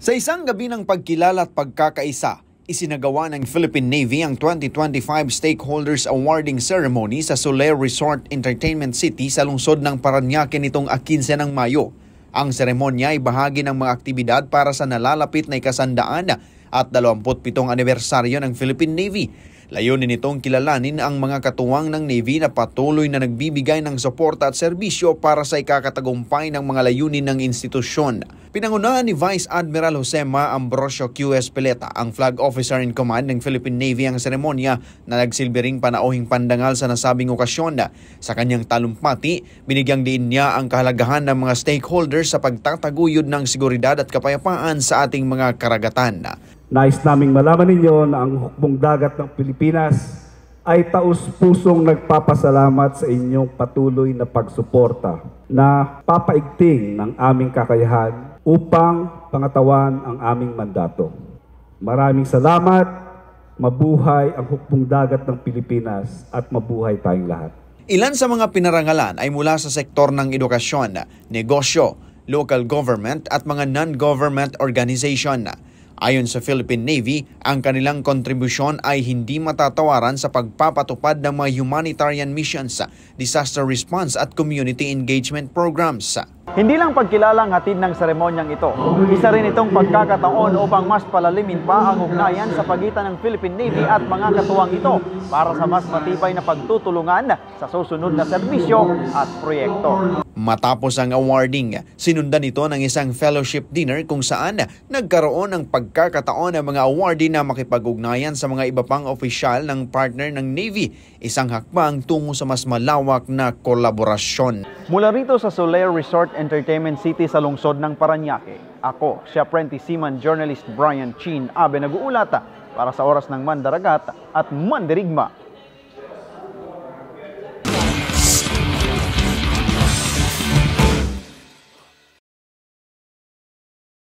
Sa isang gabi ng pagkilala at pagkakaisa, isinagawa ng Philippine Navy ang 2025 Stakeholders Awarding Ceremony sa Solaire Resort Entertainment City sa lungsod ng Parañaque nitong 15 ng Mayo. Ang seremonya ay bahagi ng mga aktibidad para sa nalalapit na ikasandaan at 27 anibersaryo ng Philippine Navy. Layunin nitong kilalanin ang mga katuwang ng Navy na patuloy na nagbibigay ng suporta at serbisyo para sa ikakatagumpay ng mga layunin ng institusyon. Pinangunahan ni Vice Admiral Josema Ambrosio Q. Espeleta, ang Flag Officer in Command ng Philippine Navy, ang seremonya na nagsilbi ring panauhing pandangal sa nasabing okasyon. Sa kanyang talumpati, binigyang diin niya ang kahalagahan ng mga stakeholders sa pagtataguyod ng seguridad at kapayapaan sa ating mga karagatan. Nais naming malaman ninyo na ang hukbong dagat ng Pilipinas ay taus-pusong nagpapasalamat sa inyong patuloy na pagsuporta na papaigting ng aming kakayahan upang pangatawan ang aming mandato. Maraming salamat, mabuhay ang hukbong dagat ng Pilipinas at mabuhay tayong lahat. Ilan sa mga pinarangalan ay mula sa sektor ng edukasyon, negosyo, local government at mga non-government organization. Ayon sa Philippine Navy, ang kanilang kontribusyon ay hindi matatawaran sa pagpapatupad ng mga humanitarian missions, disaster response at community engagement programs. Hindi lang pagkilala ang hatid ng seremonyang ito, isa rin itong pagkakataon upang mas palalimin pa ang ugnayan sa pagitan ng Philippine Navy at mga katuwang ito para sa mas matibay na pagtutulungan sa susunod na serbisyo at proyekto. Matapos ang awarding, sinundan ito ng isang fellowship dinner kung saan nagkaroon ng pagkakataon ng mga awardee na makipag-ugnayan sa mga iba pang opisyal ng partner ng Navy, isang hakbang tungo sa mas malawak na kolaborasyon. Mula rito sa Solaire Resort Entertainment City sa lungsod ng Parañaque, ako, si Apprentice Seaman Journalist Brian Chin Abe nag-uulat para sa Oras ng Mandaragat at Mandirigma.